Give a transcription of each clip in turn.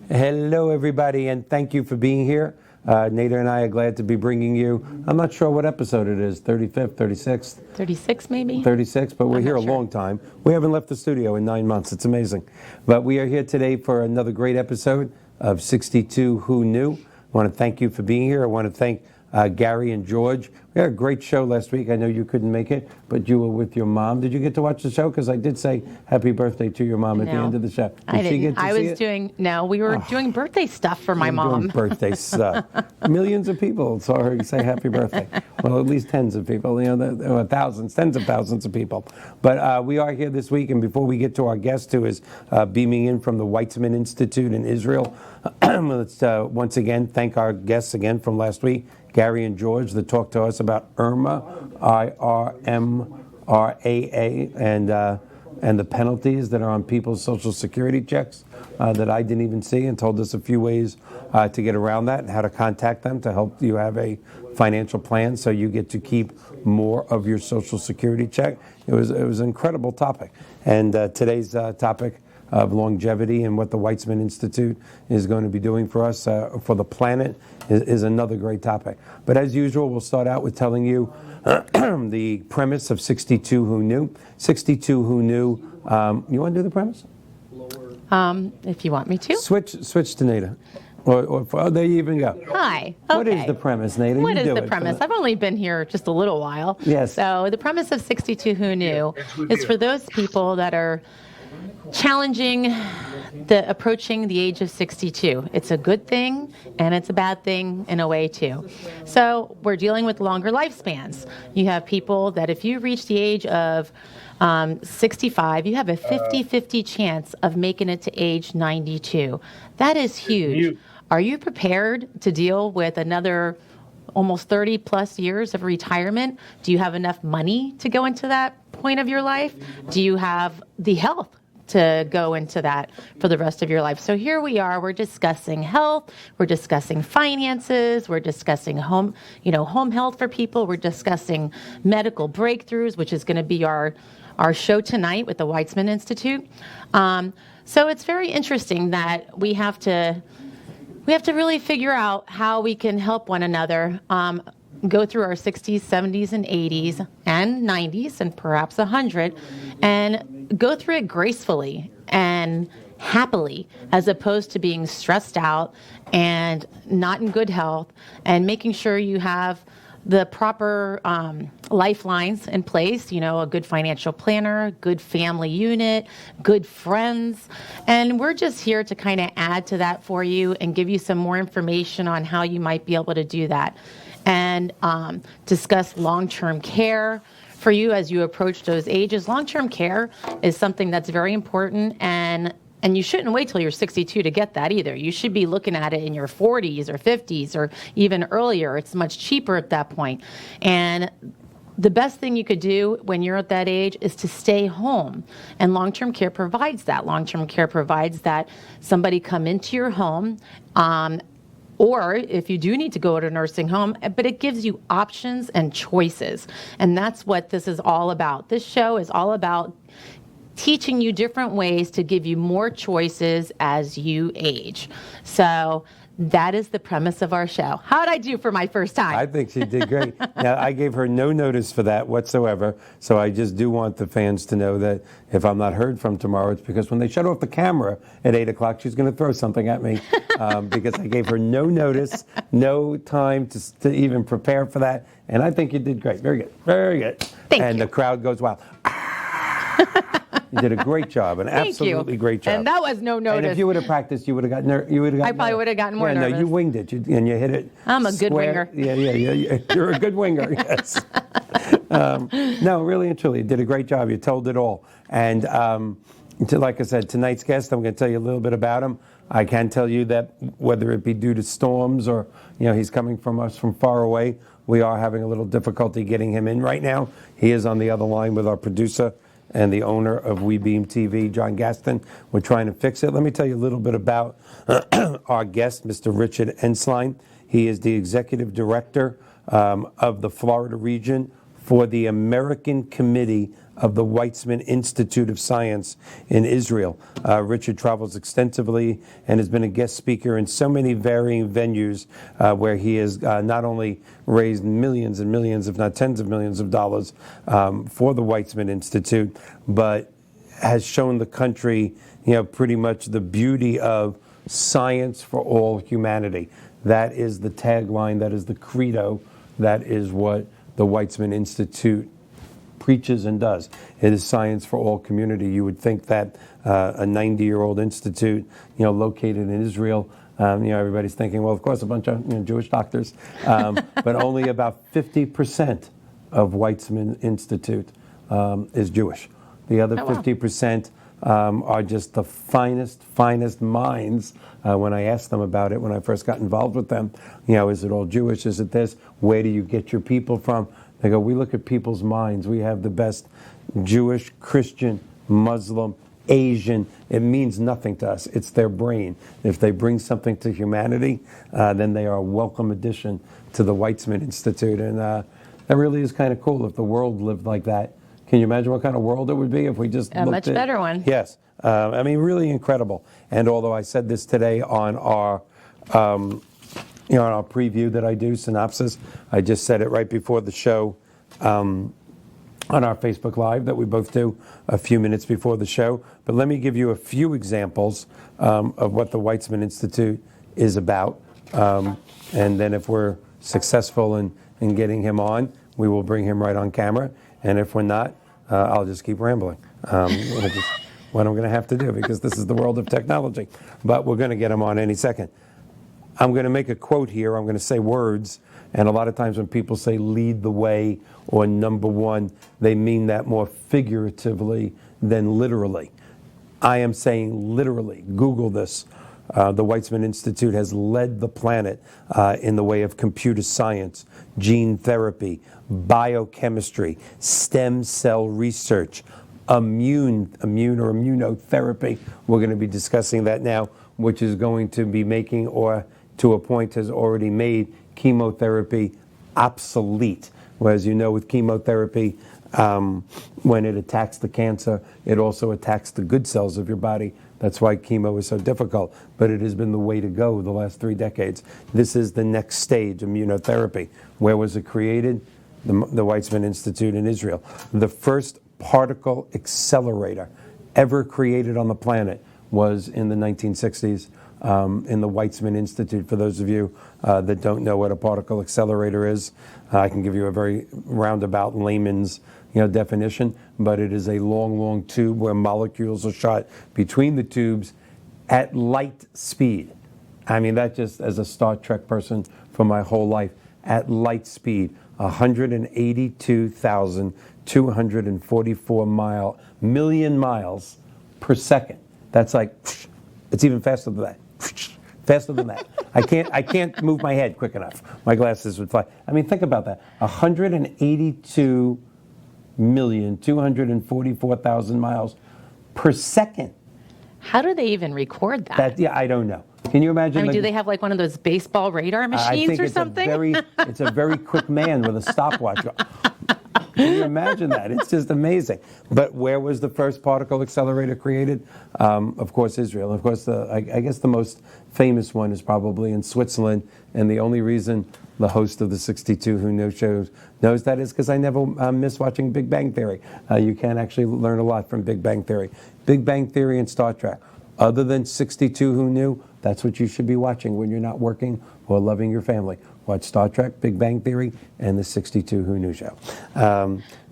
Hello, everybody, and thank you for being here. Nada and I are glad to be bringing you, I'm not sure what episode it is, 35th, 36th? 36 maybe? 36, but we're here a long time. We haven't left the studio in 9 months. It's amazing. But we are here today for another great episode of 62 Who Knew. I want to thank you for being here. I want to thank Gary and George. We had a great show last week. I know you couldn't make it, but you were with your mom. Did you get to watch the show? Because I did say happy birthday to your mom at the end of the show. I didn't. We were doing birthday stuff for my mom. Doing birthday stuff. Millions of people saw her say happy birthday. Well, at least tens of people, thousands, tens of thousands of people. But we are here this week, and before we get to our guest who is beaming in from the Weizmann Institute in Israel, let's once again thank our guests again from last week, Gary and George, that talked to us about IRMA, I-R-M-R-A-A, and the penalties that are on people's Social Security checks that I didn't even see, and told us a few ways to get around that and how to contact them to help you have a financial plan so you get to keep more of your Social Security check. It was an incredible topic. And today's topic of longevity and what the Weizmann Institute is going to be doing for us, for the planet, is another great topic. But as usual, we'll start out with telling you the premise of 62 Who Knew. 62 Who Knew. You want to do the premise? If you want me to. Switch to Nada. Or there you even go. Hi. Okay. What is the premise, Nada? What is the premise? I've only been here just a little while. Yes. So the premise of 62 Who Knew is for those people that are challenging approaching the age of 62. It's a good thing and it's a bad thing in a way too. So we're dealing with longer lifespans. You have people that if you reach the age of 65, you have a 50-50 chance of making it to age 92. That is huge. Are you prepared to deal with another almost 30 plus years of retirement? Do you have enough money to go into that point of your life? Do you have the health to go into that for the rest of your life? So here we are, we're discussing health, we're discussing finances, we're discussing home health for people, we're discussing medical breakthroughs, which is going to be our show tonight with the Weizmann Institute. So it's very interesting that we have to really figure out how we can help one another go through our 60s, 70s, and 80s, and 90s, and perhaps 100, and go through it gracefully and happily, as opposed to being stressed out and not in good health, and making sure you have the proper lifelines in place, a good financial planner, good family unit, good friends. And we're just here to kind of add to that for you and give you some more information on how you might be able to do that. And discuss long-term care for you as you approach those ages. Long-term care is something that's very important, and you shouldn't wait till you're 62 to get that either. You should be looking at it in your 40s or 50s or even earlier. It's much cheaper at that point. And the best thing you could do when you're at that age is to stay home. And long-term care provides that. Long-term care provides that somebody come into your home, or if you do need to go to a nursing home, but it gives you options and choices. And that's what this is all about. This show is all about teaching you different ways to give you more choices as you age. So that is the premise of our show. How did I do for my first time? I think she did great. Now, I gave her no notice for that whatsoever, so I just do want the fans to know that if I'm not heard from tomorrow, it's because when they shut off the camera at 8 o'clock, she's going to throw something at me because I gave her no notice, no time to even prepare for that, and I think you did great. Very good. Very good. Thank you. And the crowd goes wild. You did a great job, an absolutely great job. And that was no notice. And if you would have practiced, you would have gotten I probably would have gotten more nervous. No, you winged it, and you hit it. I'm a good winger. Yeah. You're a good winger, yes. No, really and truly, you did a great job. You told it all. And like I said, tonight's guest, I'm going to tell you a little bit about him. I can tell you that whether it be due to storms or, he's coming from us from far away, we are having a little difficulty getting him in right now. He is on the other line with our producer and the owner of WeBeam TV, John Gaston. We're trying to fix it. Let me tell you a little bit about our guest, Mr. Richard Enslein. He is the executive director of the Florida region for the American Committee of the Weizmann Institute of Science in Israel. Richard travels extensively and has been a guest speaker in so many varying venues where he has not only raised millions and millions, if not tens of millions of dollars for the Weizmann Institute, but has shown the country, pretty much the beauty of science for all humanity. That is the tagline, that is the credo, that is what the Weizmann Institute preaches and does. It is science for all community. You would think that a 90-year-old institute, located in Israel, everybody's thinking, well, of course, a bunch of Jewish doctors, but only about 50% of Weizmann Institute is Jewish. The other 50% are just the finest minds. When I asked them about it, when I first got involved with them, is it all Jewish? Is it this? Where do you get your people from? They go, we look at people's minds. We have the best Jewish, Christian, Muslim, Asian. It means nothing to us. It's their brain. If they bring something to humanity, then they are a welcome addition to the Weizmann Institute. And that really is kind of cool if the world lived like that. Can you imagine what kind of world it would be if we just a much better one? Yes. Really incredible. And although I said this today on our on our preview that I do, synopsis, I just said it right before the show on our Facebook Live that we both do a few minutes before the show. But let me give you a few examples of what the Weizmann Institute is about. And then if we're successful in getting him on, we will bring him right on camera. And if we're not, I'll just keep rambling. Which is what I'm going to have to do because this is the world of technology. But we're going to get him on any second. I'm going to make a quote here. I'm going to say words. And a lot of times when people say lead the way or number one, they mean that more figuratively than literally. I am saying literally. Google this. The Weizmann Institute has led the planet in the way of computer science, gene therapy, biochemistry, stem cell research, immune or immunotherapy. We're going to be discussing that now, which is going to be making, or to a point has already made, chemotherapy obsolete. Whereas with chemotherapy, when it attacks the cancer, it also attacks the good cells of your body. That's why chemo is so difficult. But it has been the way to go the last 3 decades. This is the next stage, immunotherapy. Where was it created? The Weizmann Institute in Israel. The first particle accelerator ever created on the planet was in the 1960s in the Weizmann Institute. For those of you that don't know what a particle accelerator is, I can give you a very roundabout layman's definition, but it is a long tube where molecules are shot between the tubes at light speed. That just, as a Star Trek person for my whole life, at light speed, 182,244 million miles per second. That's like, it's even faster than that. Faster than that. I can't move my head quick enough. My glasses would fly. Think about that. 182,244,000 miles per second. How do they even record that? I don't know. Can you imagine? Do they have like one of those baseball radar machines or something? It's a very quick man with a stopwatch. Can you imagine that? It's just amazing. But where was the first particle accelerator created? Of course, Israel. Of course, I guess the most famous one is probably in Switzerland. And the only reason the host of the 62 Who Knows shows knows that is because I never miss watching Big Bang Theory. You can actually learn a lot from Big Bang Theory. Big Bang Theory and Star Trek. Other than 62 Who Knew, that's what you should be watching when you're not working or loving your family. Watch Star Trek, Big Bang Theory, and the 62 Who Knew show.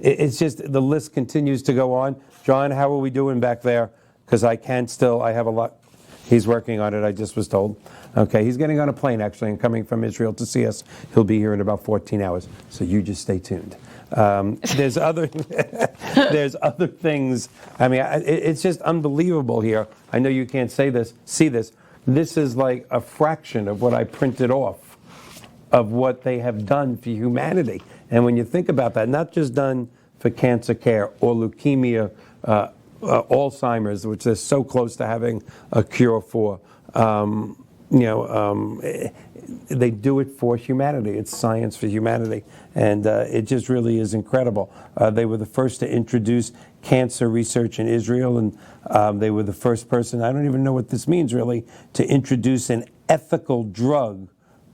It's just, the list continues to go on. John, how are we doing back there? Because I have a lot. He's working on it, I just was told. Okay, he's getting on a plane, actually, and coming from Israel to see us. He'll be here in about 14 hours, so you just stay tuned. There's other things. It's just unbelievable here. I know you can't see this. This is like a fraction of what I printed off of what they have done for humanity. And when you think about that, not just done for cancer care or leukemia, Alzheimer's, which they're so close to having a cure for, you know, they do it for humanity. It's science for humanity. And it just really is incredible. They were the first to introduce cancer research in Israel, and they were the first person, I don't even know what this means really, to introduce an ethical drug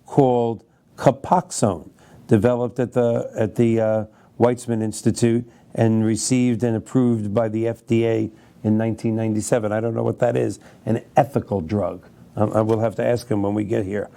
called Capoxone, developed at the Weizmann Institute and received and approved by the FDA in 1997. I don't know what that is, an ethical drug. I will have to ask them when we get here.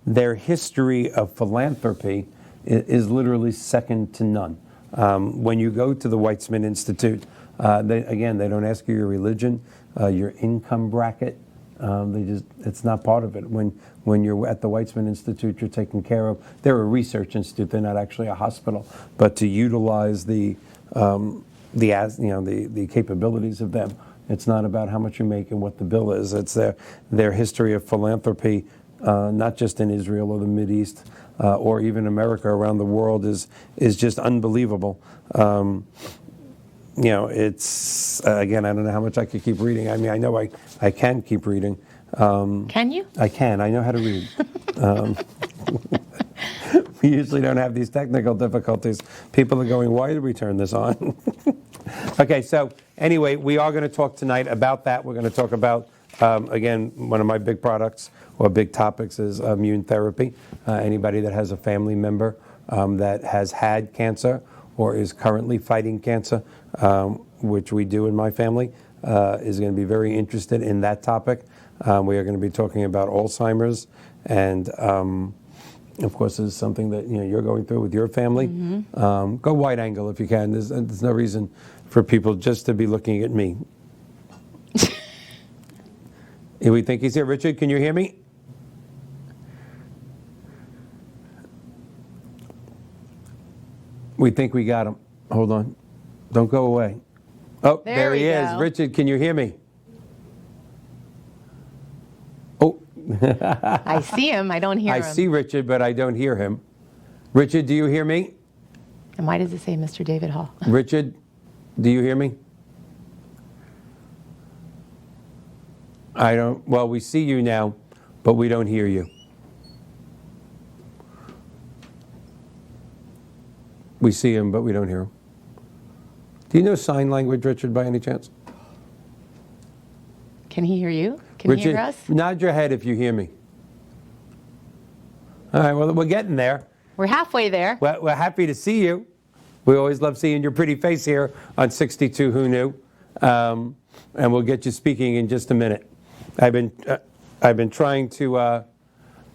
Their history of philanthropy is literally second to none. When you go to the Weizmann Institute, they don't ask you your religion, your income bracket. It's not part of it. When you're at the Weizmann Institute, you're taken care of. They're a research institute. They're not actually a hospital. But to utilize the capabilities of them, it's not about how much you make and what the bill is. It's their history of philanthropy, not just in Israel or the Mideast or even America, around the world, is just unbelievable. It's again, I don't know how much I could keep reading. I mean, I know I can keep reading. Can you? I can. I know how to read. We usually don't have these technical difficulties. People are going, why did we turn this on? Okay, so anyway, we are going to talk tonight about that. We're going to talk about, again, one of my big products or big topics is immune therapy. Anybody that has a family member that has had cancer or is currently fighting cancer, which we do in my family, is going to be very interested in that topic. We are going to be talking about Alzheimer's, and of course, this is something that you're going through with your family. Mm-hmm. Go wide angle if you can. There's no reason for people just to be looking at me. We think he's here. Richard, can you hear me? We think we got him. Hold on. Don't go away. Oh, there he is. Richard, can you hear me? Oh. I see him. I don't hear him. I see Richard, but I don't hear him. Richard, do you hear me? And why does it say Mr. David Hall? Richard, do you hear me? I don't. Well, we see you now, but we don't hear you. We see him, but we don't hear him. Do you know sign language, Richard, by any chance? Can he hear you? Can Richard, he hear us? Nod your head if you hear me. All right, well, we're getting there. We're halfway there. We're happy to see you. We always love seeing your pretty face here on 62 Who Knew? And we'll get you speaking in just a minute. I've been trying to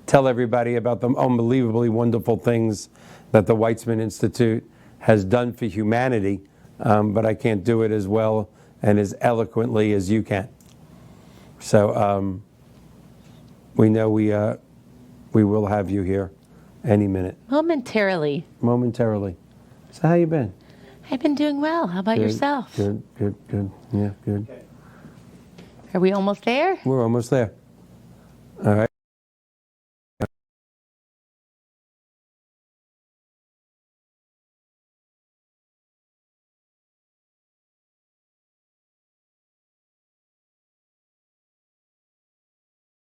tell everybody about the unbelievably wonderful things that the Weizmann Institute has done for humanity, but I can't do it as well and as eloquently as you can. So we know we will have you here any minute. Momentarily. Momentarily. So how you been? I've been doing well. How about yourself? Good. Yeah, good. Are we almost there? We're almost there. All right.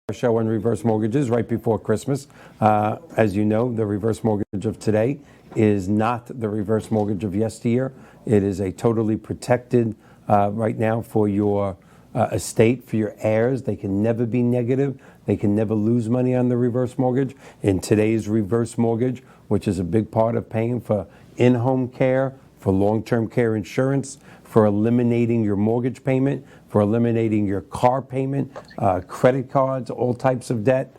Our show on reverse mortgages right before Christmas. As you know, the reverse mortgage of today is not the reverse mortgage of yesteryear. It is a totally protected right now for your estate, for your heirs. They can never be negative. They can never lose money on the reverse mortgage. In today's reverse mortgage, which is a big part of paying for in-home care, for long-term care insurance, for eliminating your mortgage payment, for eliminating your car payment, credit cards, all types of debt.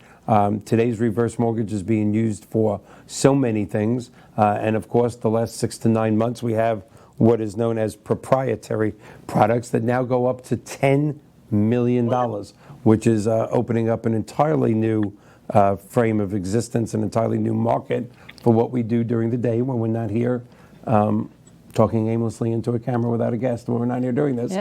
Today's reverse mortgage is being used for so many things. And of course, the last 6 to 9 months, we have what is known as proprietary products that now go up to $10 million, which is opening up an entirely new frame of existence, an entirely new market for what we do during the day when we're not here talking aimlessly into a camera without a guest. When we're not here doing this,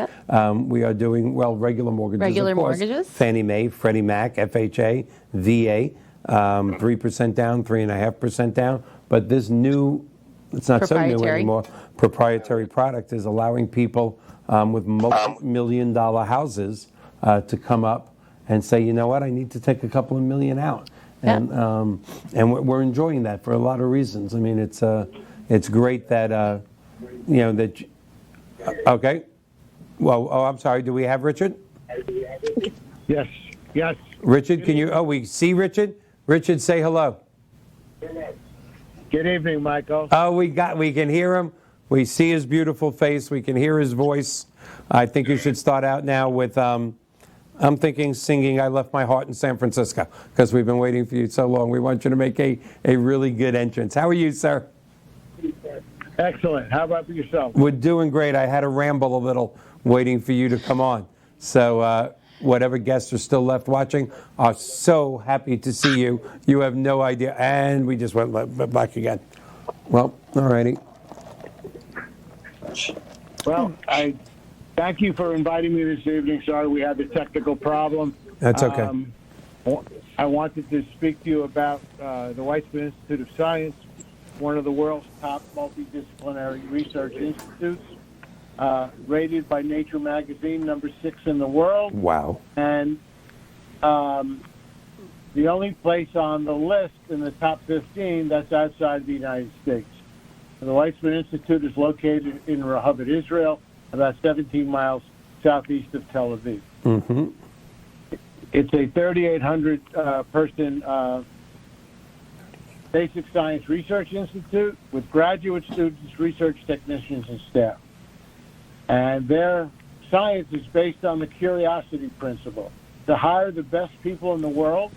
we are doing, regular mortgages, regular of course. Mortgages? Fannie Mae, Freddie Mac, FHA, VA, 3% down, 3.5% down. But this new, it's not so new anymore, proprietary product is allowing people with multi-million-dollar houses to come up and say, you know what, I need to take a couple of million out. And we're enjoying that for a lot of reasons. I mean, it's great that okay. Well, I'm sorry. Do we have Richard? Yes. Yes. Richard, can you? Oh, we see Richard. Richard, say hello. Good evening, Michael. Oh, we can hear him. We see his beautiful face. We can hear his voice. I think you should start out now with. I'm thinking singing I Left My Heart in San Francisco, because we've been waiting for you so long. We want you to make a really good entrance. How are you, sir? Excellent. How about yourself? We're doing great. I had to ramble a little waiting for you to come on. So whatever guests are still left watching are so happy to see you. You have no idea. And we just went back again. Well, all righty. Well, I thank you for inviting me this evening. Sorry we had the technical problem. That's okay. I wanted to speak to you about the Weizmann Institute of Science, one of the world's top multidisciplinary research institutes, rated by Nature magazine number 6 in the world. Wow. And the only place on the list in the top 15 that's outside the United States. The Weizmann Institute is located in Rehovot, Israel, about 17 miles southeast of Tel Aviv. Mm-hmm. It's a 3,800 person basic science research institute with graduate students, research technicians, and staff. And their science is based on the curiosity principle, to hire the best people in the world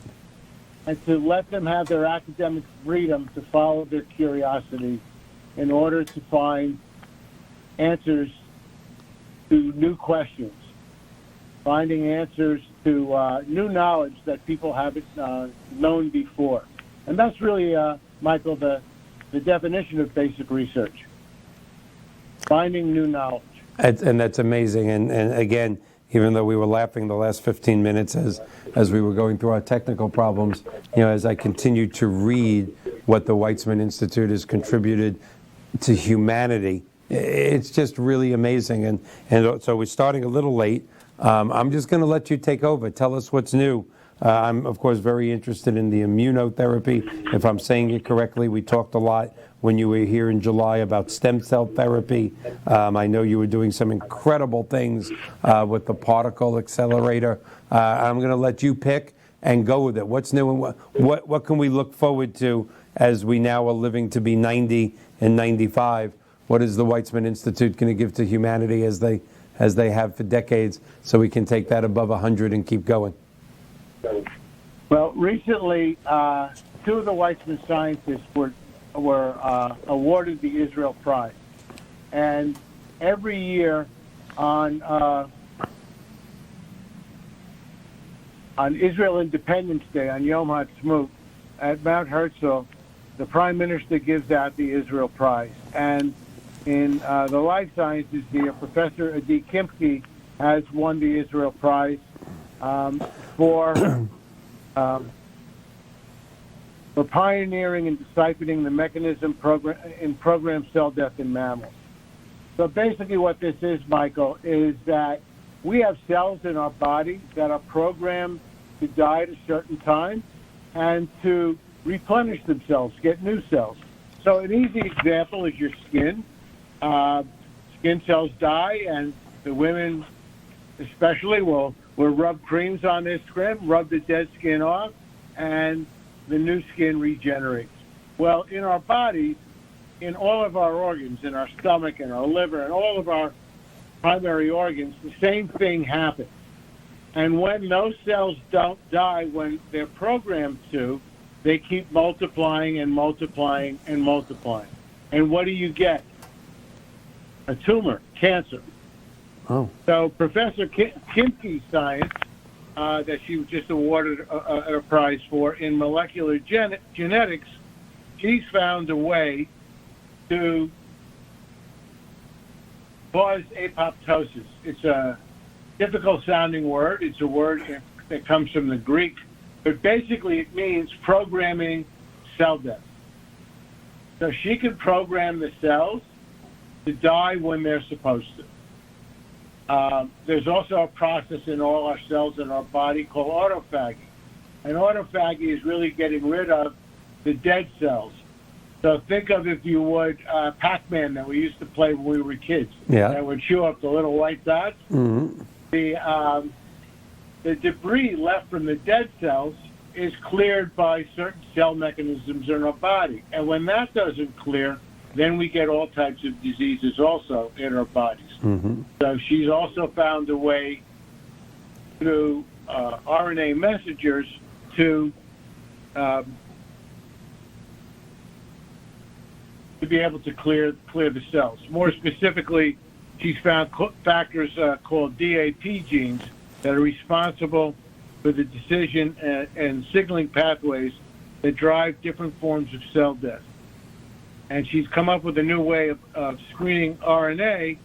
and to let them have their academic freedom to follow their curiosity in order to find answers to new questions, finding answers to new knowledge that people haven't known before. And that's really, Michael, the definition of basic research, finding new knowledge. And that's amazing. And again, even though we were laughing the last 15 minutes as we were going through our technical problems, as I continue to read what the Weizmann Institute has contributed to humanity, it's just really amazing. And so we're starting a little late. I'm just going to let you take over. Tell us what's new. I'm, of course, very interested in the immunotherapy. If I'm saying it correctly, we talked a lot when you were here in July about stem cell therapy. I know you were doing some incredible things with the particle accelerator. I'm going to let you pick and go with it. What's new and what can we look forward to as we now are living to be 90 and 95? What is the Weizmann Institute going to give to humanity as they have for decades, so we can take that above 100 and keep going? Well, recently, 2 of the Weizmann scientists were awarded the Israel Prize, and every year on Israel Independence Day, on Yom HaAtzmaut, at Mount Herzl, the Prime Minister gives out the Israel Prize, and in the life sciences, Professor Adi Kimke has won the Israel Prize for pioneering and deciphering the mechanism in programmed cell death in mammals. So basically what this is, Michael, is that we have cells in our body that are programmed to die at a certain time and to replenish themselves, get new cells. So an easy example is your skin. Skin cells die, and the women especially will rub creams on their skin, rub the dead skin off, and the new skin regenerates. Well, in our bodies, in all of our organs, in our stomach and our liver and all of our primary organs, the same thing happens. And when those cells don't die when they're programmed to, they keep multiplying and multiplying and multiplying. And what do you get? A tumor, cancer. Oh. So Professor Kimke's science, that she was just awarded a prize for in molecular genetics, she's found a way to cause apoptosis. It's a difficult-sounding word. It's a word that comes from the Greek, but basically it means programming cell death. So she can program the cells to die when they're supposed to. There's also a process in all our cells in our body called autophagy. And autophagy is really getting rid of the dead cells. So think of, if you would, Pac-Man that we used to play when we were kids. Yeah. That would chew up the little white dots. Mm-hmm. The debris left from the dead cells is cleared by certain cell mechanisms in our body. And when that doesn't clear, then we get all types of diseases also in our bodies. Mm-hmm. So she's also found a way through RNA messengers to be able to clear the cells. More specifically, she's found factors called DAP genes that are responsible for the decision and signaling pathways that drive different forms of cell death. And she's come up with a new way of screening RNA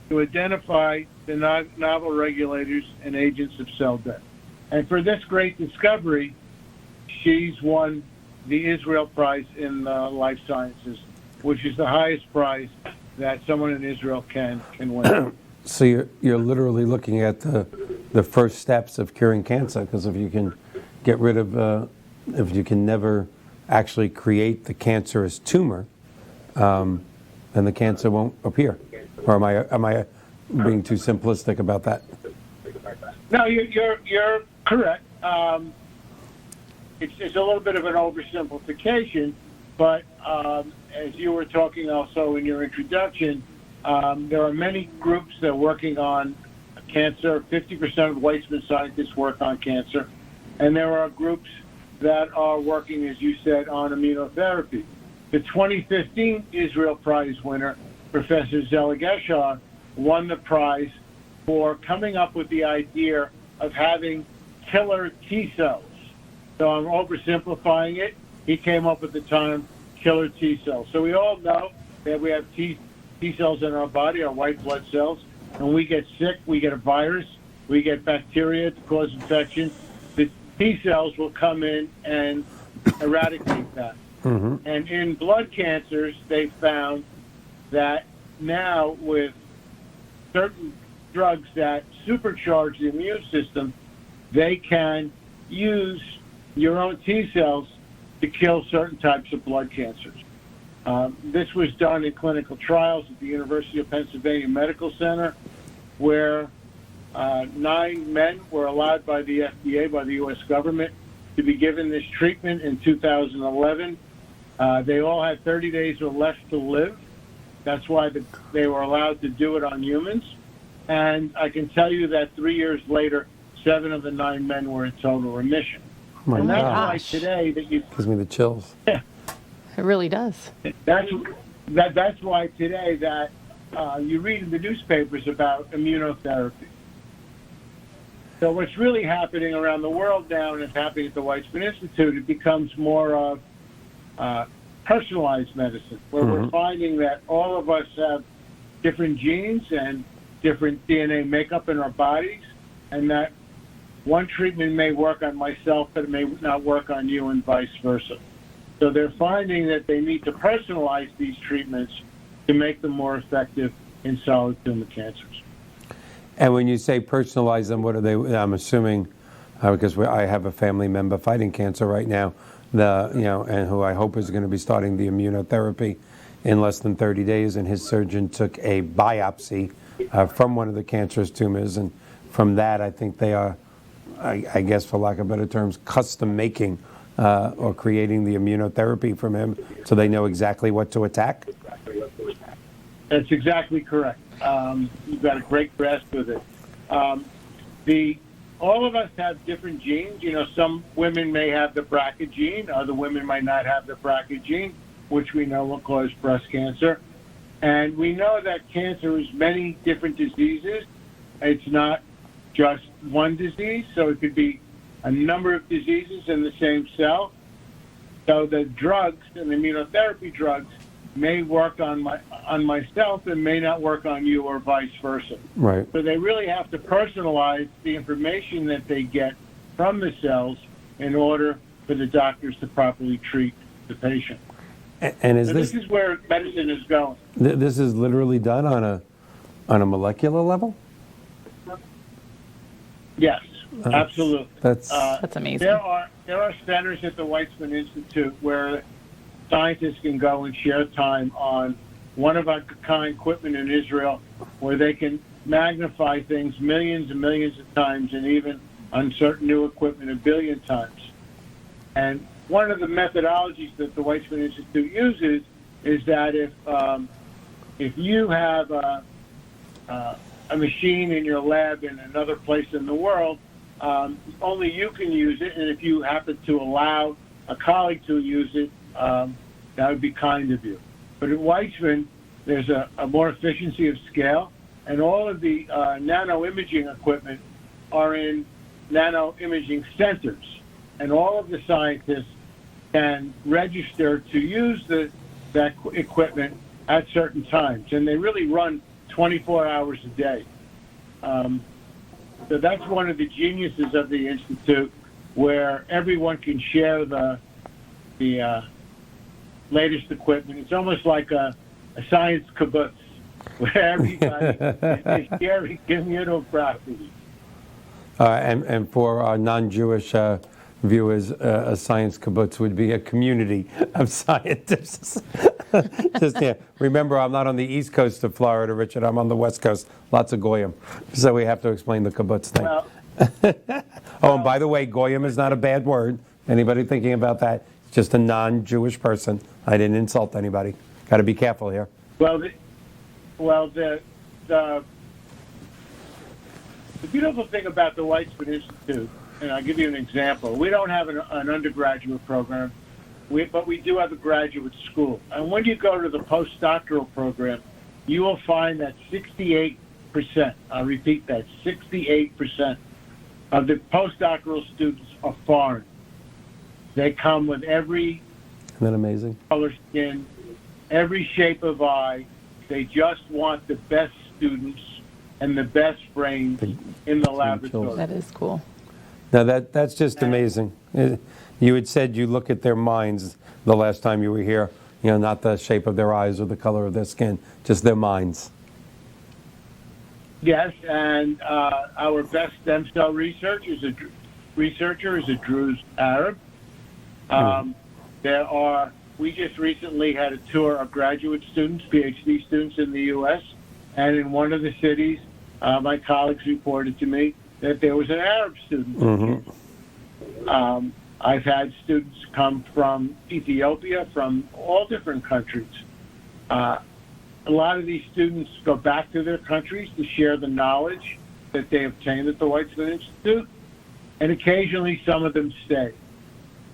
to identify the novel regulators and agents of cell death. And for this great discovery, she's won the Israel Prize in Life Sciences, which is the highest prize that someone in Israel can win. So you're literally looking at the first steps of curing cancer, because if you can get rid of, if you can never actually create the cancerous tumor, then the cancer won't appear. Or am I being too simplistic about that? No, you're correct. It's a little bit of an oversimplification, but as you were talking also in your introduction, there are many groups that are working on cancer. 50% of Weizmann scientists work on cancer. And there are groups that are working, as you said, on immunotherapy. The 2015 Israel Prize winner, Professor Zeligesha, won the prize for coming up with the idea of having killer T cells. So I'm oversimplifying it. He came up with the term killer T cells. So we all know that we have T cells in our body, our white blood cells. And when we get sick, we get a virus, we get bacteria to cause infection. The T cells will come in and eradicate that. Mm-hmm. And in blood cancers, they found that now with certain drugs that supercharge the immune system, they can use your own T cells to kill certain types of blood cancers. This was done in clinical trials at the University of Pennsylvania Medical Center, where 9 men were allowed by the FDA, by the U.S. government, to be given this treatment in 2011. They all had 30 days or less to live. That's why they were allowed to do it on humans. And I can tell you that 3 years later, 7 of the 9 men were in total remission. Oh and that's gosh. why today that you Gives me the chills. It really does. That's why today that you read in the newspapers about immunotherapy. So what's really happening around the world now, and it's happening at the Weizmann Institute, it becomes more of personalized medicine, where we're finding that all of us have different genes and different DNA makeup in our bodies, and that one treatment may work on myself, but it may not work on you, and vice versa. So they're finding that they need to personalize these treatments to make them more effective in solid tumor cancers. And when you say personalize them, what are they? I'm assuming, because I have a family member fighting cancer right now, and who I hope is going to be starting the immunotherapy in less than 30 days, and his surgeon took a biopsy from one of the cancerous tumors, and from that I think they are, I guess for lack of better terms, custom making or creating the immunotherapy from him, so they know exactly what to attack? That's exactly correct. You've got a great grasp of it. All of us have different genes. You know, some women may have the BRCA gene, other women might not have the BRCA gene, which we know will cause breast cancer. And we know that cancer is many different diseases. It's not just one disease, so it could be a number of diseases in the same cell. So the drugs and the immunotherapy drugs may work on myself and may not work on you, or vice versa. Right. So they really have to personalize the information that they get from the cells in order for the doctors to properly treat the patient. And this is where medicine is going. This is literally done on a molecular level? Yes, absolutely. That's amazing. There are centers at the Weizmann Institute where scientists can go and share time on one-of-a-kind equipment in Israel where they can magnify things millions and millions of times, and even on certain new equipment a billion times. And one of the methodologies that the Weizmann Institute uses is that if you have a machine in your lab in another place in the world, only you can use it, and if you happen to allow a colleague to use it, that would be kind of you. But at Weizmann, there's a more efficiency of scale, and all of the nano-imaging equipment are in nano-imaging centers, and all of the scientists can register to use that equipment at certain times, and they really run 24 hours a day. So that's one of the geniuses of the Institute, where everyone can share the latest equipment. It's almost like a science kibbutz, where everybody is sharing communal property. And for our non-Jewish viewers, a science kibbutz would be a community of scientists. Remember, I'm not on the east coast of Florida, Richard. I'm on the west coast. Lots of goyim. So we have to explain the kibbutz thing. Well, and by the way, goyim is not a bad word. Anybody thinking about that? It's just a non-Jewish person. I didn't insult anybody. Got to be careful here. The beautiful thing about the Weizmann Institute, and I'll give you an example. We don't have an undergraduate program, but we do have a graduate school. And when you go to the postdoctoral program, you will find that 68%, I'll repeat that, 68% of the postdoctoral students are foreign. They come with every Isn't that amazing? color skin, every shape of eye. They just want the best students and the best brains in the laboratory. That is cool. Now that's just amazing. You had said you look at their minds the last time you were here. Not the shape of their eyes or the color of their skin, just their minds. Yes, and our best stem cell researcher is a Druze Arab. We just recently had a tour of graduate students, PhD students in the U.S., and in one of the cities, my colleagues reported to me that there was an Arab student. Mm-hmm. I've had students come from Ethiopia, from all different countries. A lot of these students go back to their countries to share the knowledge that they obtained at the Weizmann Institute, and occasionally some of them stay.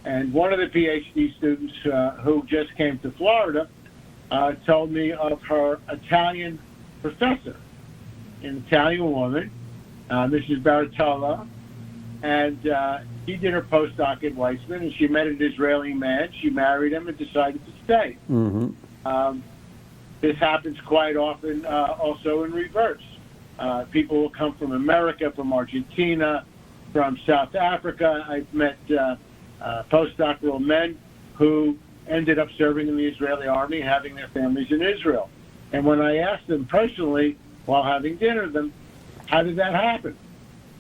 And one of the PhD students who just came to Florida told me of her Italian professor, an Italian woman, Mrs. Baratola, and she did her postdoc at Weizmann, and she met an Israeli man. She married him and decided to stay. Mm-hmm. This happens quite often also in reverse. People will come from America, from Argentina, from South Africa. I've met postdoctoral men who ended up serving in the Israeli army, having their families in Israel. And when I asked them personally, while having dinner with them, how did that happen?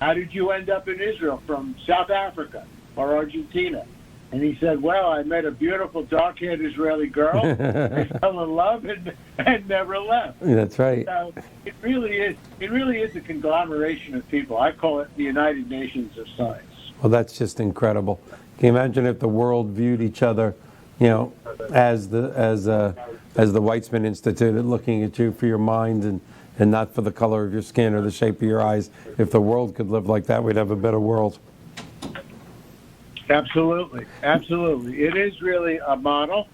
How did you end up in Israel from South Africa or Argentina? And he said, well, I met a beautiful dark-haired Israeli girl. I fell in love and never left. That's right. So it really is a conglomeration of people. I call it the United Nations of science. Well, that's just incredible. Can you imagine if the world viewed each other, as the Weizmann Institute, looking at you for your mind and not for the color of your skin or the shape of your eyes? If the world could live like that, we'd have a better world. Absolutely. Absolutely. It is really a model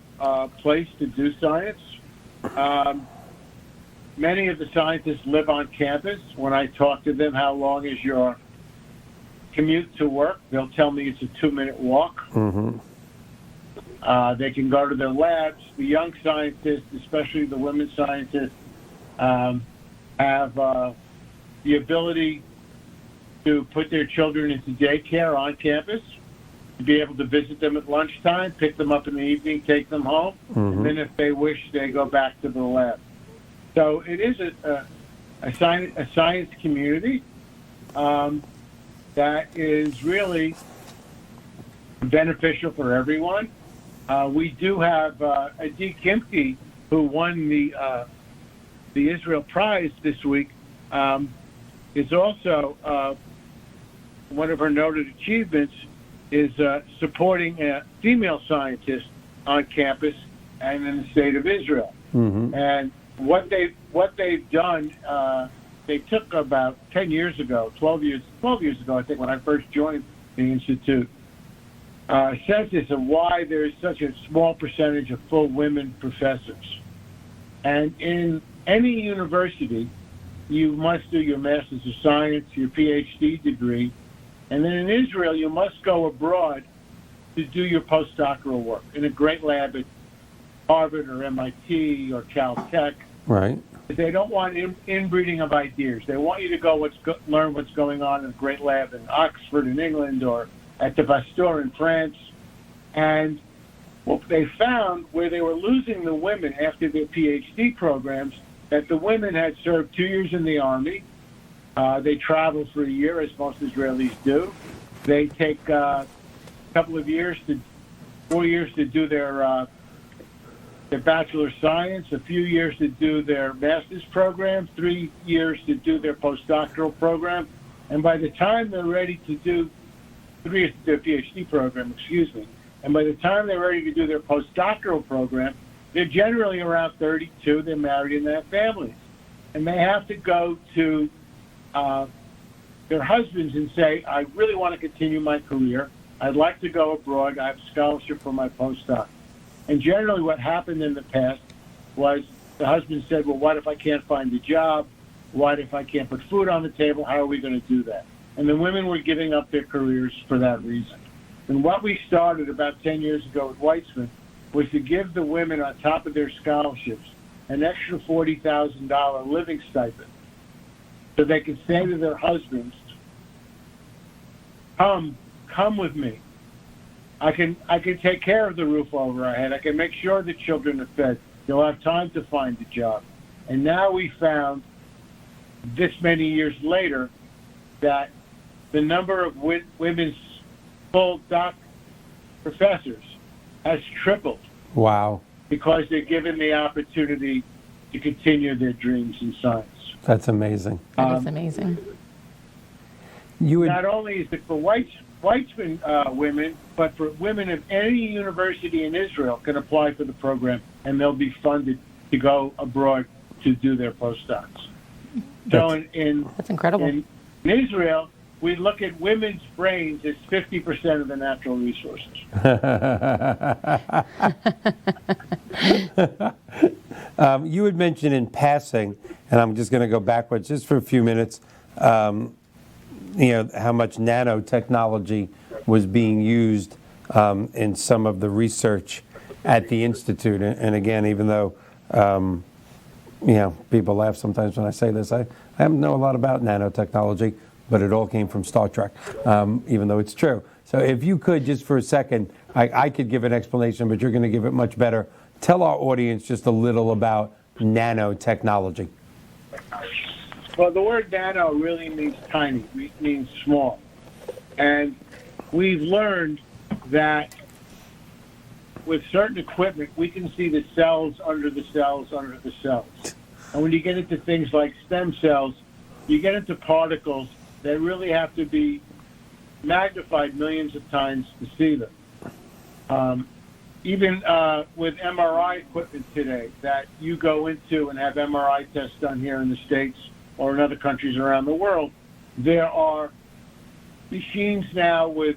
place to do science. Many of the scientists live on campus. When I talk to them, how long is your commute to work? They'll tell me it's a 2-minute walk. Mm-hmm. They can go to their labs. The young scientists, especially the women scientists, have the ability to put their children into daycare on campus, to be able to visit them at lunchtime, pick them up in the evening, take them home, and then if they wish, they go back to the lab. So it is a science community. that is really beneficial for everyone. We do have Adi Kimke, who won the Israel Prize this week, is also one of her noted achievements is supporting female scientists on campus and in the state of Israel. Mm-hmm. And what they've done, they took about 10 years ago, 12 years ago, I think, when I first joined the Institute, a census of why there is such a small percentage of full women professors. And in any university, you must do your Master's of Science, your PhD degree, and then in Israel, you must go abroad to do your postdoctoral work in a great lab at Harvard or MIT or Caltech. Right. They don't want inbreeding of ideas. They want you to go learn what's going on in a great lab in Oxford in England or at the Pasteur in France. And what they found, where they were losing the women after their PhD programs, that the women had served 2 years in the Army. They travel for a year, as most Israelis do. They take a couple of years 4 years to do their Bachelor of Science, a few years to do their master's program, 3 years to do their postdoctoral program. And by the time they're ready to do 3 years to do their PhD program, and by the time they're ready to do their postdoctoral program, they're generally around 32. They're married and they have families. And they have to go to their husbands and say, I really want to continue my career. I'd like to go abroad. I have scholarship for my postdoc. And generally what happened in the past was the husband said, well, what if I can't find a job? What if I can't put food on the table? How are we going to do that? And the women were giving up their careers for that reason. And what we started about 10 years ago with Weizmann was to give the women on top of their scholarships an extra $40,000 living stipend so they could say to their husbands, come with me. I can take care of the roof over our head. I can make sure the children are fed. You'll have time to find a job. And now we found, this many years later, that the number of women's full doc professors has tripled. Wow. Because they're given the opportunity to continue their dreams in science. That's amazing. That is amazing. Not only is it for Weizmann women, but for women of any university in Israel can apply for the program, and they'll be funded to go abroad to do their postdocs. That's incredible. In Israel, we look at women's brains as 50% of the natural resources. You had mentioned in passing, and I'm just going to go backwards just for a few minutes, how much nanotechnology was being used in some of the research at the Institute. And again, even though, people laugh sometimes when I say this, I don't know a lot about nanotechnology, but it all came from Star Trek, even though it's true. So if you could, just for a second, I could give an explanation, but you're going to give it much better. Tell our audience just a little about nanotechnology. Well, the word nano really means tiny. It means small. And we've learned that with certain equipment, we can see the cells under the cells under the cells. And when you get into things like stem cells, you get into particles that really have to be magnified millions of times to see them. Even with MRI equipment today that you go into and have MRI tests done here in the States or in other countries around the world, there are machines now with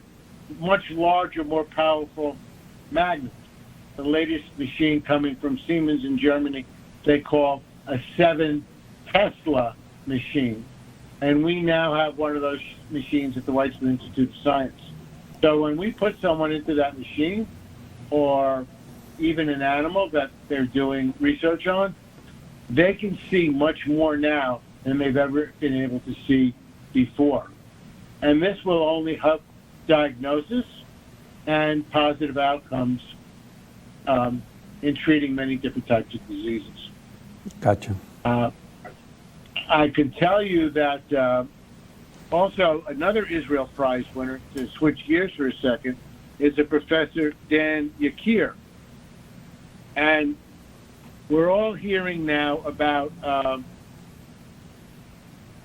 much larger, more powerful magnets. The latest machine coming from Siemens in Germany, they call a 7 Tesla machine. And we now have one of those machines at the Weizmann Institute of Science. So when we put someone into that machine, or even an animal that they're doing research on, they can see much more now than they've ever been able to see before. And this will only help diagnosis and positive outcomes in treating many different types of diseases. Gotcha. I can tell you that Also, another Israel Prize winner, to switch gears for a second, is a Professor Dan Yakir. And we're all hearing now about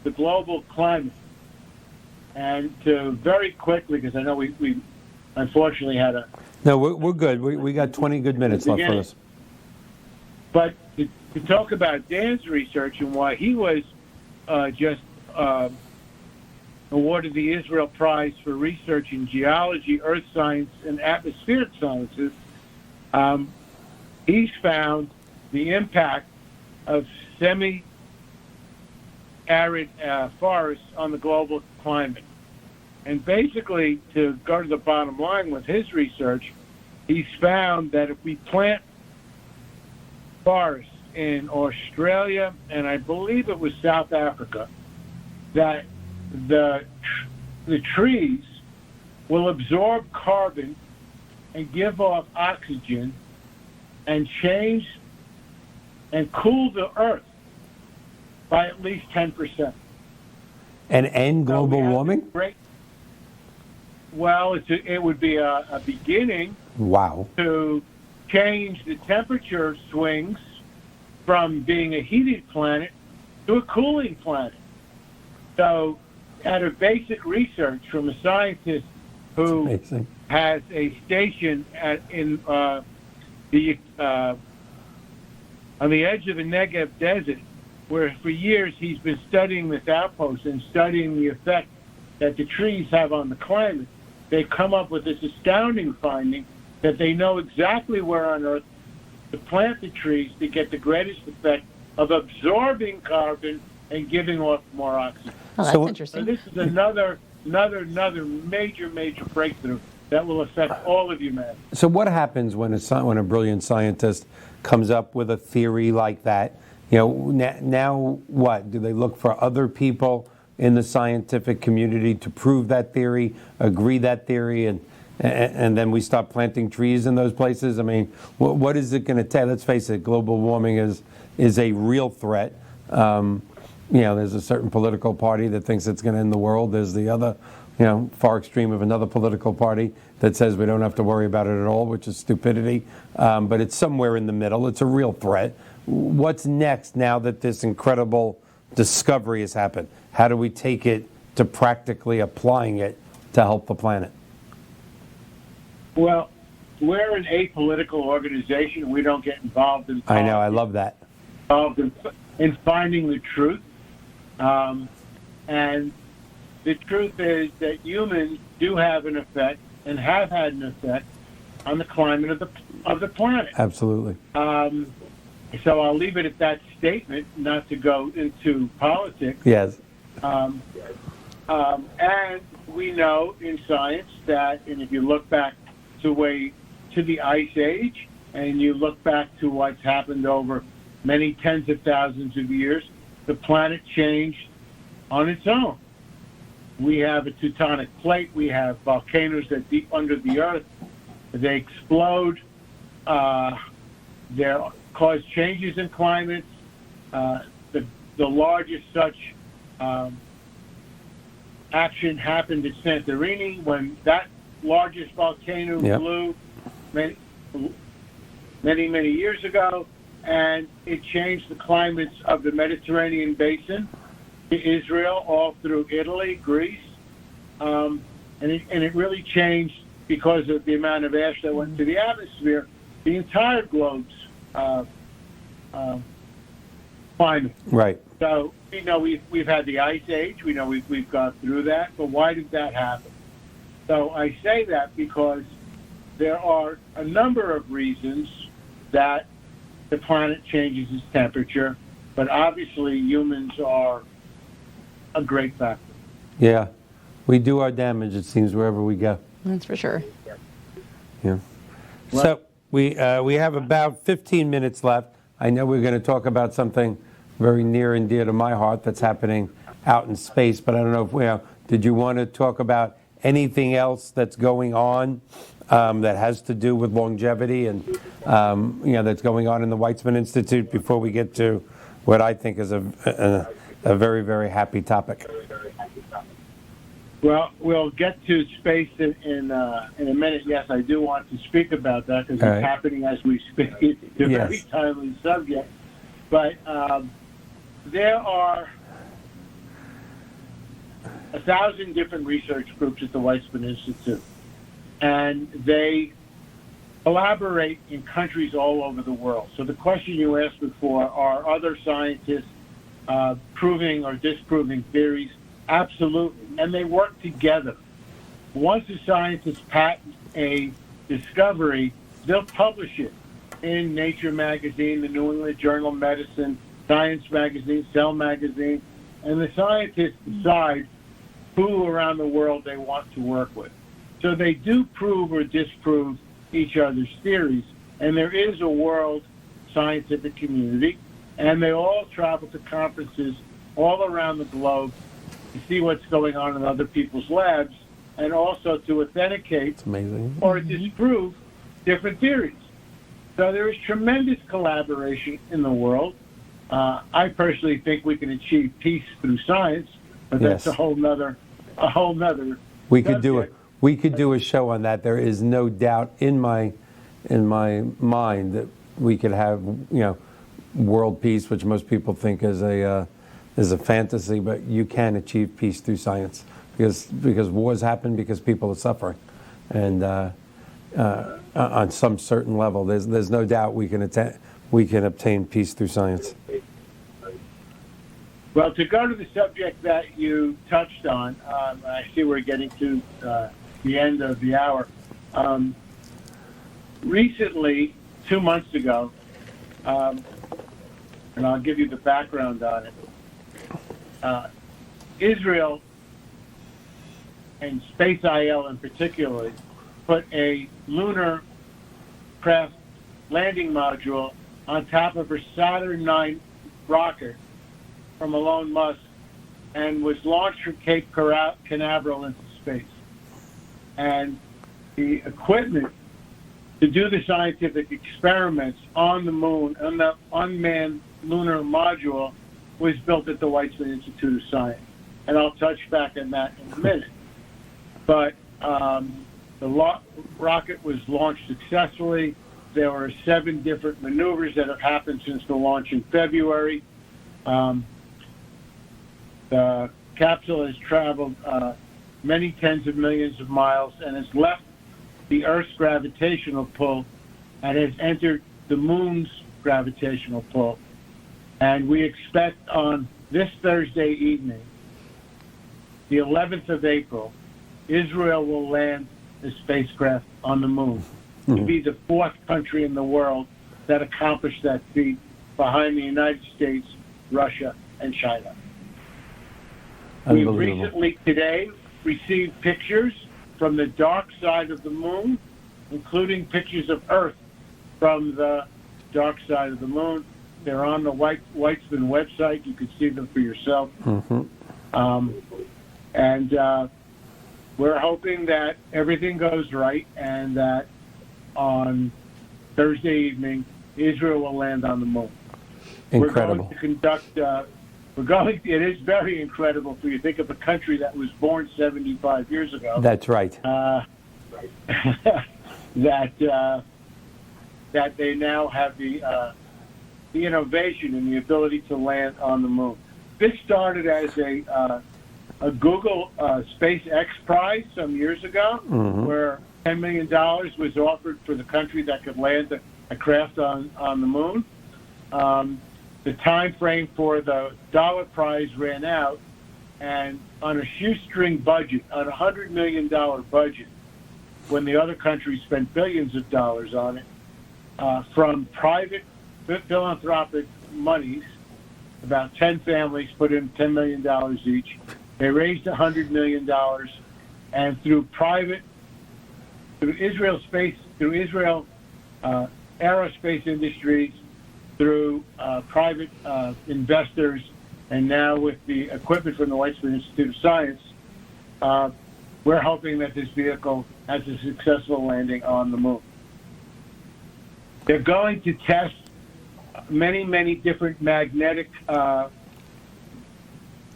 the global climate. And to very quickly, because I know we unfortunately had a... No, we're good. We got 20 good minutes left for this. But to talk about Dan's research and why he was just awarded the Israel Prize for research in geology, earth science, and atmospheric sciences, he's found the impact of semi-arid forests on the global climate. And basically, to go to the bottom line with his research, he's found that if we plant forests in Australia, and I believe it was South Africa, that the trees will absorb carbon and give off oxygen and change and cool the earth by at least 10%. And end global warming? Well, it would be a beginning. Wow. To change the temperature swings from being a heated planet to a cooling planet. So, out of basic research from a scientist who has a station on the edge of the Negev desert, where for years he's been studying this outpost and studying the effect that the trees have on the climate, they've come up with this astounding finding that they know exactly where on Earth to plant the trees to get the greatest effect of absorbing carbon and giving off more oxygen. Oh, that's interesting. So this is another major breakthrough that will affect all of humanity. So what happens when a brilliant scientist comes up with a theory like that? You know, now what? Do they look for other people in the scientific community to prove that theory, agree that theory, and then we stop planting trees in those places? I mean, what is it going to take? Let's face it, global warming is a real threat. You know, there's a certain political party that thinks it's going to end the world. There's the other, you know, far extreme of another political party that says we don't have to worry about it at all, which is stupidity. But it's somewhere in the middle. It's a real threat. What's next now that this incredible discovery has happened? How do we take it to practically applying it to help the planet? Well, we're an apolitical organization. We don't get involved in politics. I know, I love that. Involved in finding the truth. And the truth is that humans do have an effect and have had an effect on the climate of the planet. Absolutely. So I'll leave it at that statement, not to go into politics. Yes. And we know in science that, and if you look back to the Ice Age, and you look back to what's happened over many tens of thousands of years, the planet changed on its own. We have a tectonic plate. We have volcanoes that deep under the earth. They explode. They cause changes in climates. The largest such action happened at Santorini when that largest volcano blew many years ago, and it changed the climates of the Mediterranean basin, to Israel, all through Italy, Greece, and it really changed because of the amount of ash that went to the atmosphere, the entire globe's climate. Right. So we know we've had the Ice Age. We know we've gone through that. But why did that happen? So I say that because there are a number of reasons that the planet changes its temperature, but obviously humans are a great factor. Yeah, we do our damage, it seems, wherever we go. That's for sure. Yeah. So we have about 15 minutes left. I know we're going to talk about something very near and dear to my heart that's happening out in space, but I don't know if did you want to talk about anything else that's going on that has to do with longevity and that's going on in the Weizmann Institute before we get to what I think is a very, very happy topic? Well, we'll get to space in a minute. Yes, I do want to speak about that because it's happening as we speak. It's a very timely subject. But there are 1,000 different research groups at the Weizmann Institute, and they collaborate in countries all over the world. So the question you asked before, are other scientists proving or disproving theories? Absolutely. And they work together. Once a scientist patents a discovery, they'll publish it in Nature magazine, the New England Journal of Medicine, Science magazine, Cell magazine, and the scientists decide who around the world they want to work with. So they do prove or disprove each other's theories, and there is a world scientific community, and they all travel to conferences all around the globe to see what's going on in other people's labs, and also to authenticate or disprove different theories. So there is tremendous collaboration in the world. I personally think we can achieve peace through science, but that's a whole nother we could do a show on that. There is no doubt in my mind that we could have world peace, which most people think is a fantasy, but you can achieve peace through science because wars happen because people are suffering, and on some certain level, there's no doubt we can obtain peace through science. Well, to go to the subject that you touched on, I see we're getting to the end of the hour. Recently, 2 months ago, and I'll give you the background on it, Israel and Space IL in particular put a lunar craft landing module on top of her Saturn IX rocket from Elon Musk and was launched from Cape Canaveral into space. And the equipment to do the scientific experiments on the moon, on the unmanned lunar module, was built at the Weizmann Institute of Science. And I'll touch back on that in a minute. But the rocket was launched successfully. There were 7 different maneuvers that have happened since the launch in February. The capsule has traveled many tens of millions of miles and has left the Earth's gravitational pull and has entered the moon's gravitational pull. And we expect on this Thursday evening, the 11th of April, Israel will land a spacecraft on the moon to be the 4th country in the world that accomplished that feat behind the United States, Russia, and China. We recently today received pictures from the dark side of the moon, including pictures of Earth from the dark side of the moon. They're on the Weizmann website. You can see them for yourself. And we're hoping that everything goes right and that on Thursday evening, Israel will land on the moon. Incredible. We're going to conduct... it is very incredible for you to think of a country that was born 75 years ago. That's right. That they now have the innovation and the ability to land on the moon. This started as a Google SpaceX prize some years ago, where $10 million was offered for the country that could land a craft on the moon. The time frame for the dollar prize ran out, and on a shoestring budget, on a $100 million budget, when the other countries spent billions of dollars on it, from private philanthropic monies, about 10 families put in $10 million each. They raised $100 million, and through Israel Aerospace Industries, through private investors, and now with the equipment from the Weizmann Institute of Science, we're hoping that this vehicle has a successful landing on the moon. They're going to test many, many different magnetic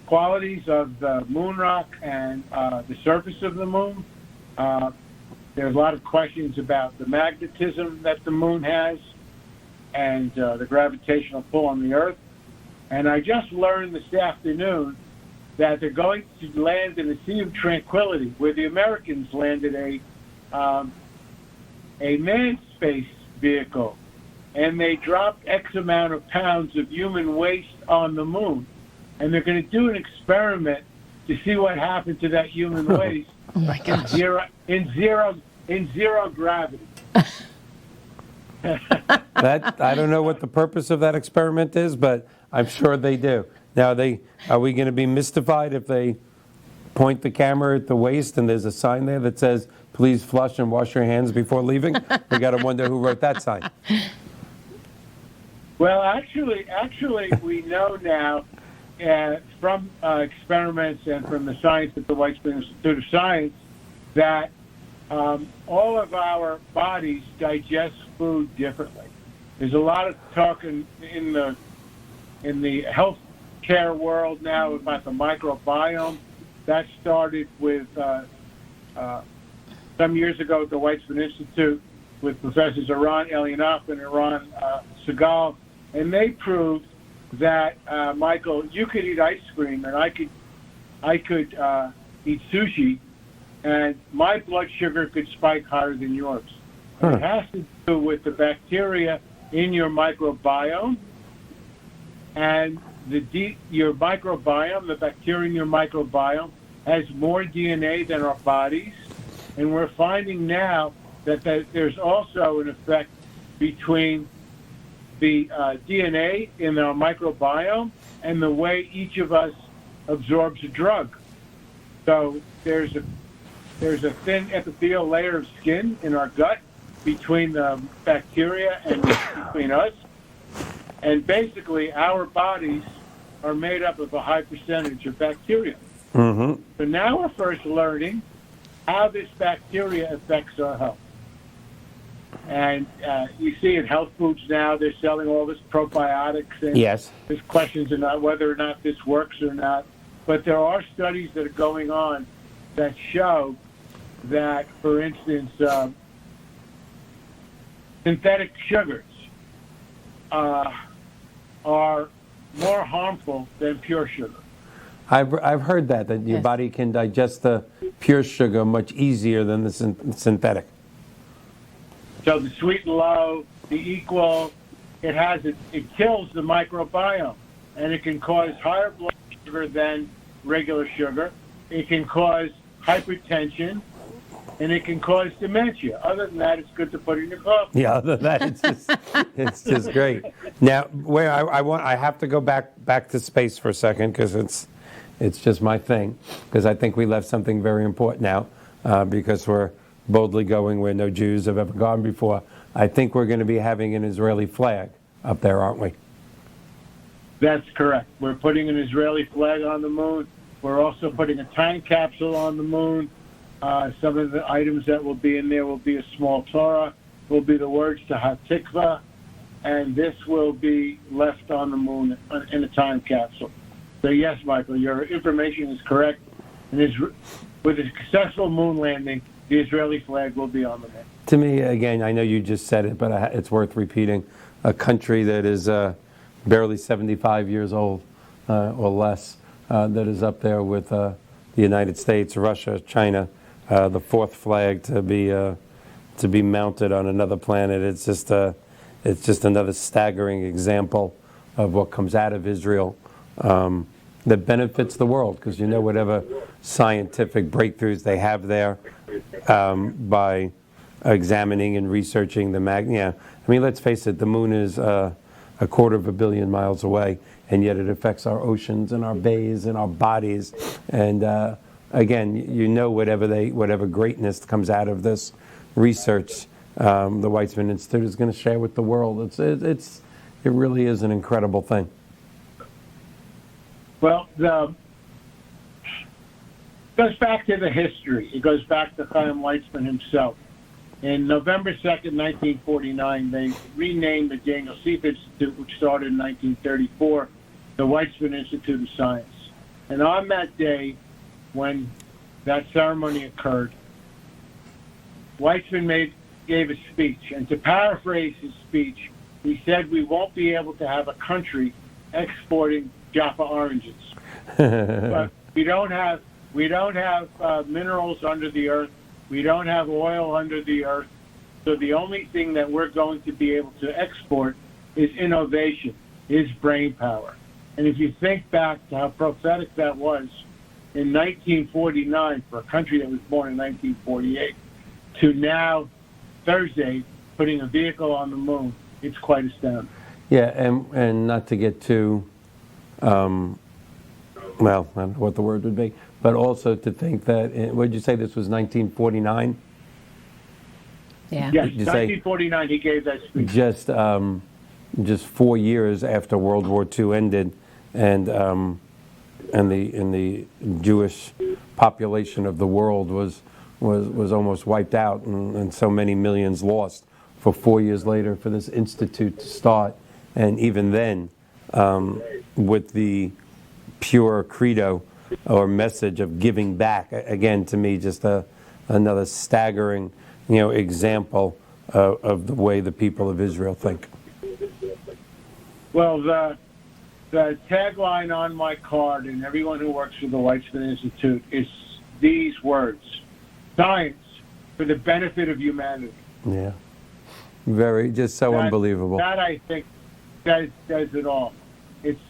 qualities of the moon rock and the surface of the moon. There's a lot of questions about the magnetism that the moon has and the gravitational pull on the Earth. And I just learned this afternoon that they're going to land in the Sea of Tranquility, where the Americans landed a manned space vehicle, and they dropped X amount of pounds of human waste on the moon. And they're going to do an experiment to see what happened to that human waste. Oh my gosh. In zero gravity. That I don't know what the purpose of that experiment is, but I'm sure they do. Now, are we going to be mystified if they point the camera at the waist and there's a sign there that says, "Please flush and wash your hands before leaving"? We got to wonder who wrote that sign. Well, actually, we know now from experiments and from the science at the Weizmann Institute of Science that all of our bodies digest food differently. There's a lot of talk in the health care world now about the microbiome. That started with some years ago at the Weizmann Institute with Professors Eran Elionov and Eran Segal, and they proved that Michael, you could eat ice cream and I could eat sushi, and my blood sugar could spike higher than yours. It has to do with the bacteria in your microbiome, and your microbiome, the bacteria in your microbiome, has more DNA than our bodies, and we're finding now that there's also an effect between the DNA in our microbiome and the way each of us absorbs a drug. So there's a thin epithelial layer of skin in our gut between the bacteria and between us. And basically, our bodies are made up of a high percentage of bacteria. Mm-hmm. So now we're first learning how this bacteria affects our health. And you see in health foods now, they're selling all this probiotics. And Yes. there's questions about whether or not this works or not. But there are studies that are going on that show that, for instance, synthetic sugars are more harmful than pure sugar. I've heard that your Yes. body can digest the pure sugar much easier than the synthetic. So the sweet and low, the equal, it kills the microbiome, and it can cause higher blood sugar than regular sugar. It can cause hypertension, and it can cause dementia. Other than that, it's good to put in your coffee. Yeah, other than that, it's just great. Now, where I have to go back to space for a second because it's just my thing. Because I think we left something very important now because we're boldly going where no Jews have ever gone before. I think we're going to be having an Israeli flag up there, aren't we? That's correct. We're putting an Israeli flag on the moon. We're also putting a time capsule on the moon. Some of the items that will be in there will be a small Torah, will be the words to Hatikva, and this will be left on the moon in a time capsule. So yes, Michael, your information is correct. And with a successful moon landing, the Israeli flag will be on the moon. To me, again, I know you just said it, but it's worth repeating. A country that is barely 75 years old or less, that is up there with the United States, Russia, China, the fourth flag to be mounted on another planet. It's just another staggering example of what comes out of Israel that benefits the world, because whatever scientific breakthroughs they have there by examining and researching the I mean, let's face it, the moon is a 250 million miles away, and yet it affects our oceans and our bays and our bodies. And again, whatever greatness comes out of this research, the Weizmann Institute is going to share with the world. It really is an incredible thing. Well, it goes back to the history. It goes back to Chaim Weizmann himself. In November 2nd, 1949, they renamed the Daniel Seif Institute, which started in 1934, the Weizmann Institute of Science. And on that day, when that ceremony occurred, Weizmann gave a speech. And to paraphrase his speech, he said, we won't be able to have a country exporting Jaffa oranges. But we don't have minerals under the earth. We don't have oil under the earth. So the only thing that we're going to be able to export is innovation, is brain power. And if you think back to how prophetic that was in 1949 for a country that was born in 1948 to now Thursday putting a vehicle on the moon, it's quite astounding. Yeah, and not to get too, well, I don't know what the word would be, but also to think that, what did you say, this was 1949? Yeah. Yes, Did you say 1949 he gave that speech. Just 4 years after World War II ended, and the Jewish population of the world was almost wiped out, and so many millions lost. For 4 years later, for this institute to start, and even then, with the pure credo or message of giving back. Again, to me, just another staggering, example of the way the people of Israel think. Well, the tagline on my card, and everyone who works for the Weizmann Institute, is these words: science for the benefit of humanity. Yeah. Very, just so unbelievable. That, I think, says it all. It's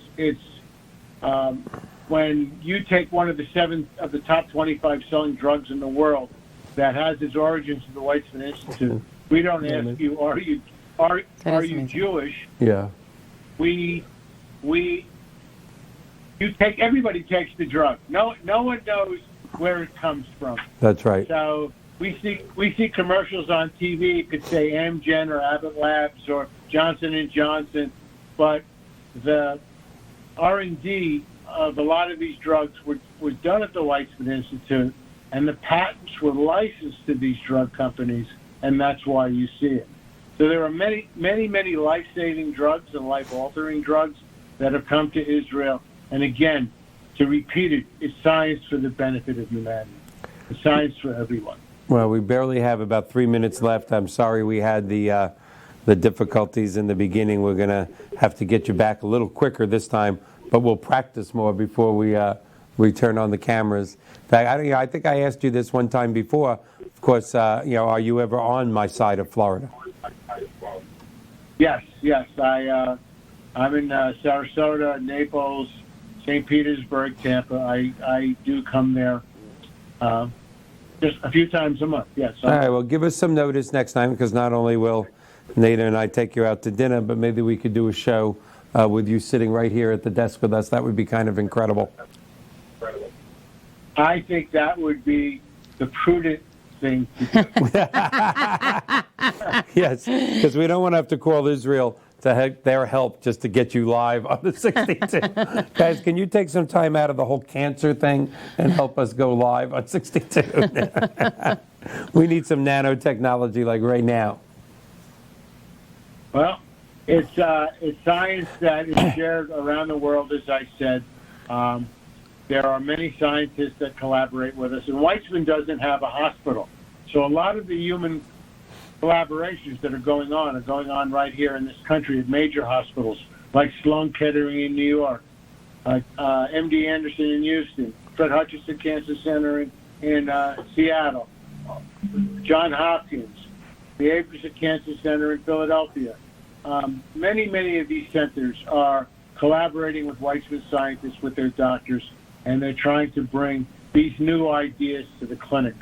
when you take one of the 7 of the top 25 selling drugs in the world that has its origins in the Weizmann Institute. We don't ask you, are you Jewish? Yeah. Everybody takes the drug. No one knows where it comes from. That's right. So we see commercials on TV. It could say Amgen or Abbott Labs or Johnson & Johnson, but the R&D of a lot of these drugs was done at the Weizmann Institute, and the patents were licensed to these drug companies, and that's why you see it. So there are many, many, many life-saving drugs and life-altering drugs that have come to Israel. And again, to repeat it, it's science for the benefit of humanity. It's science for everyone. Well, we barely have about 3 minutes left. I'm sorry we had the difficulties in the beginning. We're going to have to get you back a little quicker this time, but we'll practice more before we turn on the cameras. In fact, I think I asked you this one time before. Of course, are you ever on my side of Florida? Yes. I'm in Sarasota, Naples, St. Petersburg, Tampa. I do come there just a few times a month. Yes. All right. Well, give us some notice next time, because not only will Nada and I take you out to dinner, but maybe we could do a show with you sitting right here at the desk with us. That would be kind of incredible. I think that would be the prudent thing to do. Yes, because we don't want to have to call Israel to their help just to get you live on the 62. Guys, can you take some time out of the whole cancer thing and help us go live on 62? We need some nanotechnology like right now. Well, it's science that is shared around the world, as I said. There are many scientists that collaborate with us, and Weizmann doesn't have a hospital. So a lot of the human collaborations that are going on right here in this country at major hospitals, like Sloan Kettering in New York, MD Anderson in Houston, Fred Hutchinson Cancer Center in Seattle, Johns Hopkins, the Abrams Cancer Center in Philadelphia. Many of these centers are collaborating with Weizmann scientists, with their doctors, and they're trying to bring these new ideas to the clinic.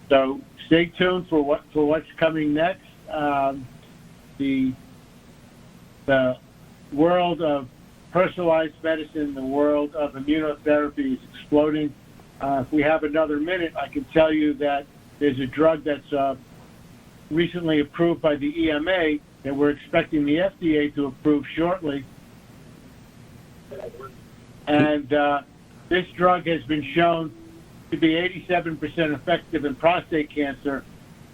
So stay tuned for what's coming next. The world of personalized medicine, the world of immunotherapy is exploding. If we have another minute, I can tell you that there's a drug that's recently approved by the EMA that we're expecting the FDA to approve shortly. And this drug has been shown to be 87% effective in prostate cancer,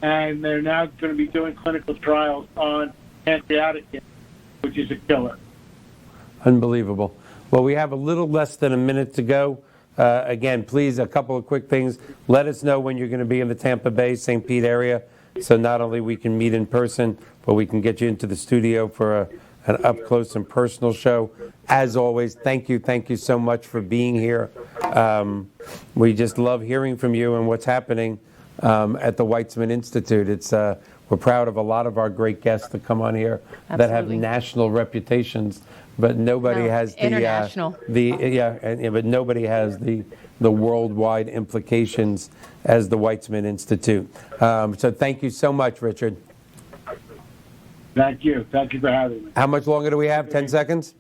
and they're now going to be doing clinical trials on pancreatic cancer, which is a killer. Unbelievable. Well, we have a little less than a minute to go. Again, please, a couple of quick things. Let us know when you're going to be in the Tampa Bay, St. Pete area, so not only we can meet in person, but we can get you into the studio for an up-close and personal show. As always, thank you so much for being here. We just love hearing from you and what's happening at the Weizmann Institute. We're proud of a lot of our great guests that come on here that have Absolutely. national reputations, but nobody No, has the international. but nobody has the worldwide implications as the Weizmann Institute. So thank you so much, Richard. Thank you. Thank you for having me. How much longer do we have? 10 seconds?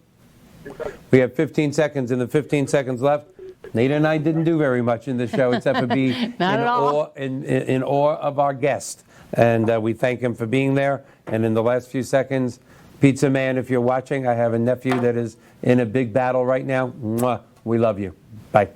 We have 15 seconds. In the 15 seconds left, Nita and I didn't do very much in the show except for be Not at all. in awe of our guest. And we thank him for being there. And in the last few seconds, Pizza Man, if you're watching, I have a nephew that is in a big battle right now. Mwah. We love you. Bye.